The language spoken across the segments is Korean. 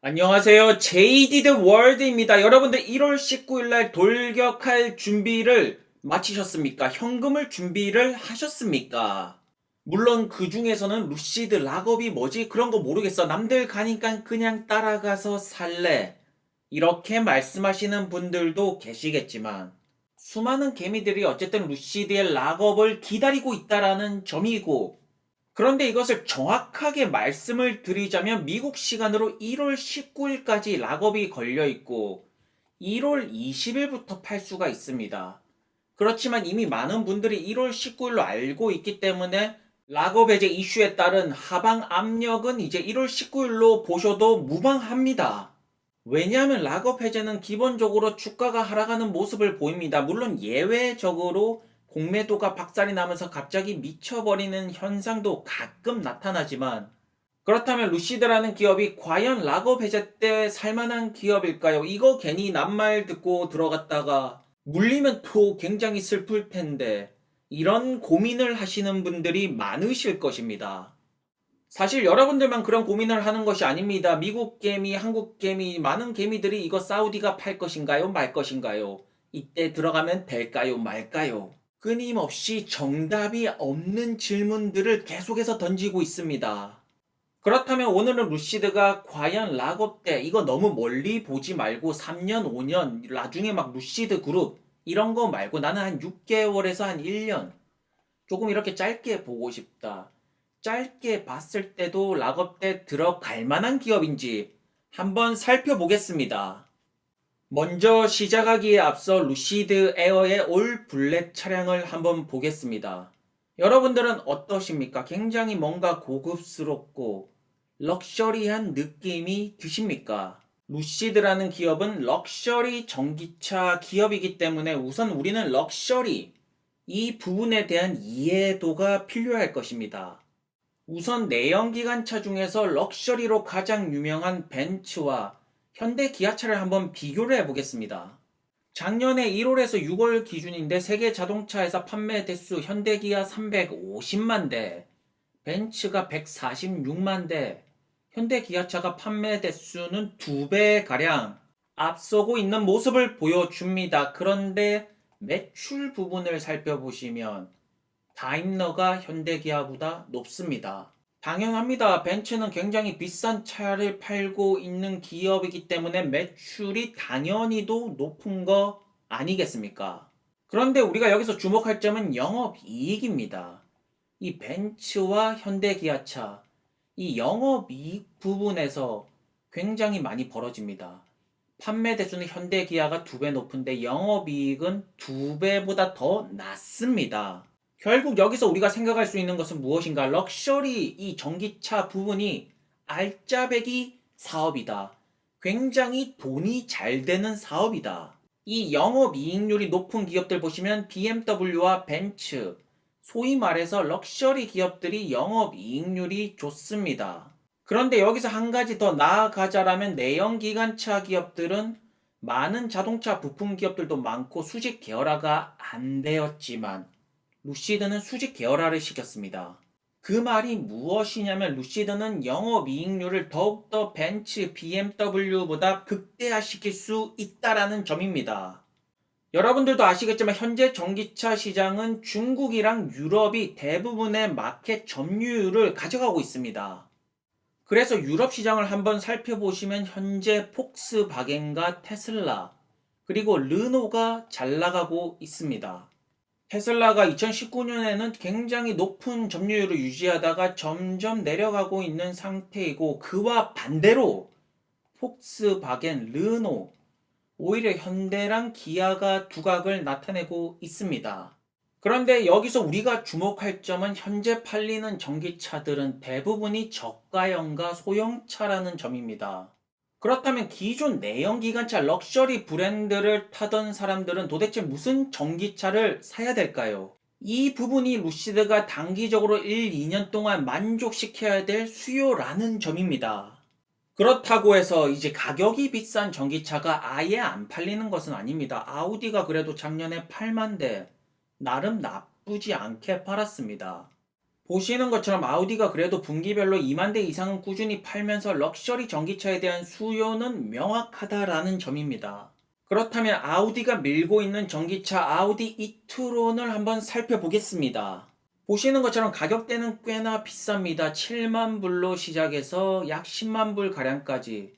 안녕하세요. 제이디드 월드입니다. 여러분들 1월 19일 날 돌격할 준비를 마치셨습니까? 현금을 준비를 하셨습니까? 물론 그 중에서는 루시드, 락업이 뭐지? 그런 거 모르겠어. 남들 가니까 그냥 따라가서 살래. 이렇게 말씀하시는 분들도 계시겠지만 수많은 개미들이 어쨌든 루시드의 락업을 기다리고 있다라는 점이고, 그런데 이것을 정확하게 말씀을 드리자면 미국 시간으로 1월 19일까지 락업이 걸려 있고 1월 20일부터 팔 수가 있습니다. 그렇지만 이미 많은 분들이 1월 19일로 알고 있기 때문에 락업 해제 이슈에 따른 하방 압력은 이제 1월 19일로 보셔도 무방합니다. 왜냐하면 락업 해제는 기본적으로 주가가 하락하는 모습을 보입니다. 물론 예외적으로 공매도가 박살이 나면서 갑자기 미쳐버리는 현상도 가끔 나타나지만, 그렇다면 루시드라는 기업이 과연 락업 해제 때 살만한 기업일까요? 이거 괜히 낱말 듣고 들어갔다가 물리면 또 굉장히 슬플 텐데, 이런 고민을 하시는 분들이 많으실 것입니다. 사실 여러분들만 그런 고민을 하는 것이 아닙니다. 미국 개미, 한국 개미, 많은 개미들이 이거 사우디가 팔 것인가요? 말 것인가요? 이때 들어가면 될까요? 말까요? 끊임없이 정답이 없는 질문들을 계속해서 던지고 있습니다. 그렇다면 오늘은 루시드가 과연 락업 때 이거 너무 멀리 보지 말고 3년, 5년, 나중에 막 루시드 그룹 이런 거 말고 나는 한 6개월에서 한 1년 조금 이렇게 짧게 보고 싶다. 짧게 봤을 때도 락업 때 들어갈 만한 기업인지 한번 살펴보겠습니다. 먼저 시작하기에 앞서 루시드 에어의 올 블랙 차량을 한번 보겠습니다. 여러분들은 어떠십니까? 굉장히 뭔가 고급스럽고 럭셔리한 느낌이 드십니까? 루시드라는 기업은 럭셔리 전기차 기업이기 때문에 우선 우리는 럭셔리, 이 부분에 대한 이해도가 필요할 것입니다. 우선 내연기관차 중에서 럭셔리로 가장 유명한 벤츠와 현대 기아차를 한번 비교를 해보겠습니다. 작년에 1월에서 6월 기준인데 세계 자동차에서 판매 대수 현대 기아 350만 대, 벤츠가 146만 대, 현대 기아차가 판매 대수는 2배가량 앞서고 있는 모습을 보여줍니다. 그런데 매출 부분을 살펴보시면 다임러가 현대기아보다 높습니다. 당연합니다. 벤츠는 굉장히 비싼 차를 팔고 있는 기업이기 때문에 매출이 당연히도 높은 거 아니겠습니까? 그런데 우리가 여기서 주목할 점은 영업이익입니다. 이 벤츠와 현대기아차, 이 영업이익 부분에서 굉장히 많이 벌어집니다. 판매 대수는 현대기아가 2배 높은데 영업이익은 2배보다 더 낮습니다. 결국 여기서 우리가 생각할 수 있는 것은 무엇인가? 럭셔리 이 전기차 부분이 알짜배기 사업이다. 굉장히 돈이 잘 되는 사업이다. 이 영업이익률이 높은 기업들 보시면 BMW와 벤츠, 소위 말해서 럭셔리 기업들이 영업이익률이 좋습니다. 그런데 여기서 한 가지 더 나아가자라면 내연기관차 기업들은 많은 자동차 부품 기업들도 많고 수직 계열화가 안 되었지만 루시드는 수직 계열화를 시켰습니다. 그 말이 무엇이냐면 루시드는 영업이익률을 더욱더 벤츠, BMW보다 극대화시킬 수 있다라는 점입니다. 여러분들도 아시겠지만 현재 전기차 시장은 중국이랑 유럽이 대부분의 마켓 점유율을 가져가고 있습니다. 그래서 유럽 시장을 한번 살펴보시면 현재 폭스바겐과 테슬라, 그리고 르노가 잘 나가고 있습니다. 테슬라가 2019년에는 굉장히 높은 점유율을 유지하다가 점점 내려가고 있는 상태이고, 그와 반대로 폭스바겐, 르노, 오히려 현대랑 기아가 두각을 나타내고 있습니다. 그런데 여기서 우리가 주목할 점은 현재 팔리는 전기차들은 대부분이 저가형과 소형차라는 점입니다. 그렇다면 기존 내연기관차 럭셔리 브랜드를 타던 사람들은 도대체 무슨 전기차를 사야 될까요? 이 부분이 루시드가 단기적으로 1, 2년 동안 만족시켜야 될 수요라는 점입니다. 그렇다고 해서 이제 가격이 비싼 전기차가 아예 안 팔리는 것은 아닙니다. 아우디가 그래도 작년에 8만 대, 나름 나쁘지 않게 팔았습니다. 보시는 것처럼 아우디가 그래도 분기별로 2만 대 이상은 꾸준히 팔면서 럭셔리 전기차에 대한 수요는 명확하다라는 점입니다. 그렇다면 아우디가 밀고 있는 전기차 아우디 이트론을 한번 살펴보겠습니다. 보시는 것처럼 가격대는 꽤나 비쌉니다. 7만 불로 시작해서 약 10만 불 가량까지.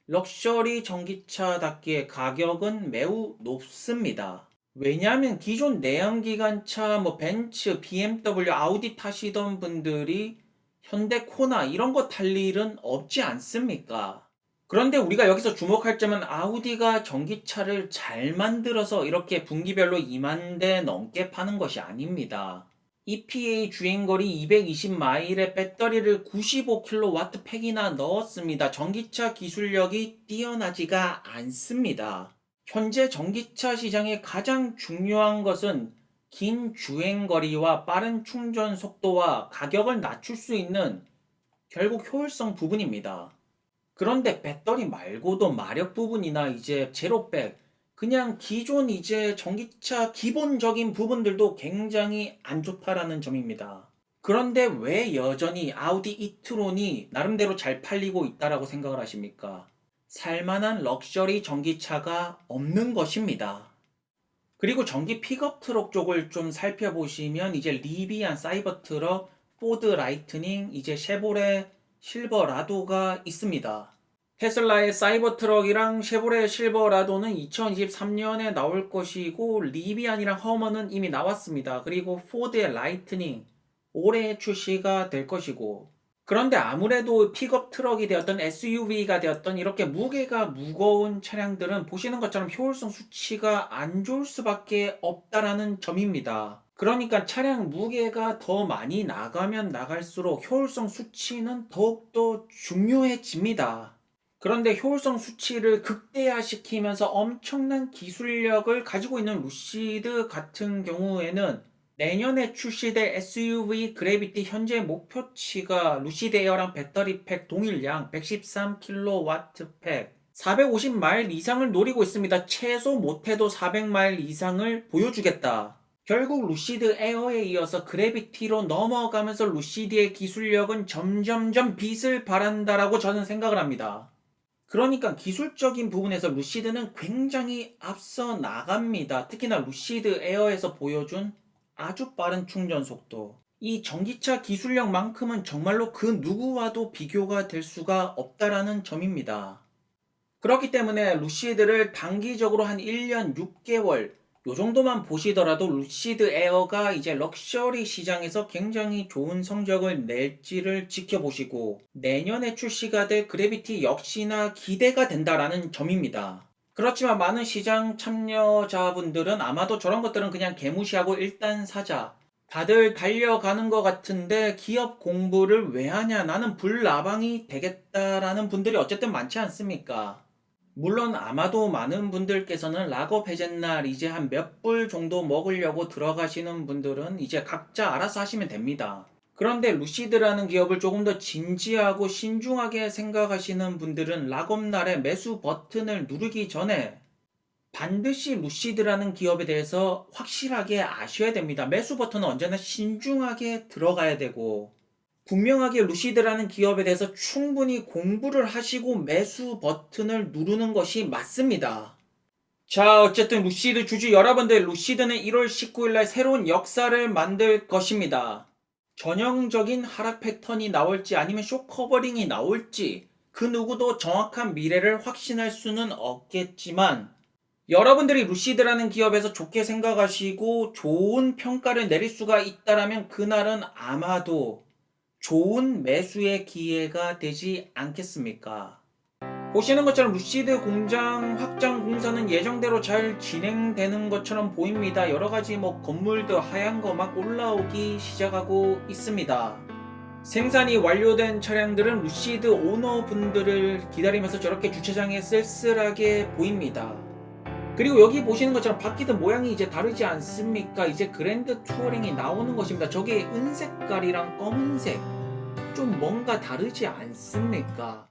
럭셔리 전기차답게 가격은 매우 높습니다. 왜냐하면 기존 내연기관차, 벤츠, BMW, 아우디 타시던 분들이 현대 코나 이런 거 탈 일은 없지 않습니까? 그런데 우리가 여기서 주목할 점은 아우디가 전기차를 잘 만들어서 이렇게 분기별로 2만 대 넘게 파는 것이 아닙니다. EPA 주행거리 220마일에 배터리를 95kW 팩이나 넣었습니다. 전기차 기술력이 뛰어나지가 않습니다. 현재 전기차 시장의 가장 중요한 것은 긴 주행거리와 빠른 충전 속도와 가격을 낮출 수 있는 결국 효율성 부분입니다. 그런데 배터리 말고도 마력 부분이나 이제 제로백, 그냥 기존 이제 전기차 기본적인 부분들도 굉장히 안 좋다라는 점입니다. 그런데 왜 여전히 아우디 이트론이 나름대로 잘 팔리고 있다라고 생각을 하십니까? 살만한 럭셔리 전기차가 없는 것입니다. 그리고 전기 픽업 트럭 쪽을 좀 살펴보시면 이제 리비안 사이버 트럭, 포드 라이트닝, 이제 쉐보레 실버라도가 있습니다. 테슬라의 사이버 트럭이랑 쉐보레 실버라도는 2023년에 나올 것이고 리비안이랑 허머는 이미 나왔습니다. 그리고 포드의 라이트닝 올해 출시가 될 것이고, 그런데 아무래도 픽업 트럭이 되었던 SUV가 되었던 이렇게 무게가 무거운 차량들은 보시는 것처럼 효율성 수치가 안 좋을 수밖에 없다라는 점입니다. 그러니까 차량 무게가 더 많이 나가면 나갈수록 효율성 수치는 더욱더 중요해집니다. 그런데 효율성 수치를 극대화시키면서 엄청난 기술력을 가지고 있는 루시드 같은 경우에는 내년에 출시될 SUV 그래비티 현재 목표치가 루시드 에어랑 배터리 팩 동일량 113kW 팩 450마일 이상을 노리고 있습니다. 최소 못해도 400마일 이상을 보여주겠다. 결국 루시드 에어에 이어서 그래비티로 넘어가면서 루시드의 기술력은 점점점 빛을 발한다라고 저는 생각을 합니다. 그러니까 기술적인 부분에서 루시드는 굉장히 앞서 나갑니다. 특히나 루시드 에어에서 보여준 아주 빠른 충전 속도. 이 전기차 기술력만큼은 정말로 그 누구와도 비교가 될 수가 없다라는 점입니다. 그렇기 때문에 루시드를 단기적으로 한 1년 6개월 요 정도만 보시더라도 루시드 에어가 이제 럭셔리 시장에서 굉장히 좋은 성적을 낼지를 지켜보시고, 내년에 출시가 될 그래비티 역시나 기대가 된다라는 점입니다. 그렇지만 많은 시장 참여자분들은 아마도 저런 것들은 그냥 개무시하고 일단 사자, 다들 달려가는 것 같은데 기업 공부를 왜 하냐, 나는 불나방이 되겠다라는 분들이 어쨌든 많지 않습니까? 물론 아마도 많은 분들께서는 락업 해제 날 이제 한 몇 불 정도 먹으려고 들어가시는 분들은 이제 각자 알아서 하시면 됩니다. 그런데 루시드라는 기업을 조금 더 진지하고 신중하게 생각하시는 분들은 락업 날에 매수 버튼을 누르기 전에 반드시 루시드라는 기업에 대해서 확실하게 아셔야 됩니다. 매수 버튼은 언제나 신중하게 들어가야 되고, 분명하게 루시드라는 기업에 대해서 충분히 공부를 하시고 매수 버튼을 누르는 것이 맞습니다. 자, 어쨌든 루시드 주주 여러분들, 루시드는 1월 19일날 새로운 역사를 만들 것입니다. 전형적인 하락 패턴이 나올지 아니면 쇼 커버링이 나올지 그 누구도 정확한 미래를 확신할 수는 없겠지만, 여러분들이 루시드라는 기업에서 좋게 생각하시고 좋은 평가를 내릴 수가 있다라면 그날은 아마도 좋은 매수의 기회가 되지 않겠습니까? 보시는 것처럼 루시드 공장 확장 공사는 예정대로 잘 진행되는 것처럼 보입니다. 여러가지 건물도 하얀 거 막 올라오기 시작하고 있습니다. 생산이 완료된 차량들은 루시드 오너분들을 기다리면서 저렇게 주차장에 쓸쓸하게 보입니다. 그리고 여기 보시는 것처럼 바퀴들 모양이 이제 다르지 않습니까? 이제 그랜드 투어링이 나오는 것입니다. 저게 은색깔이랑 검은색 좀 뭔가 다르지 않습니까?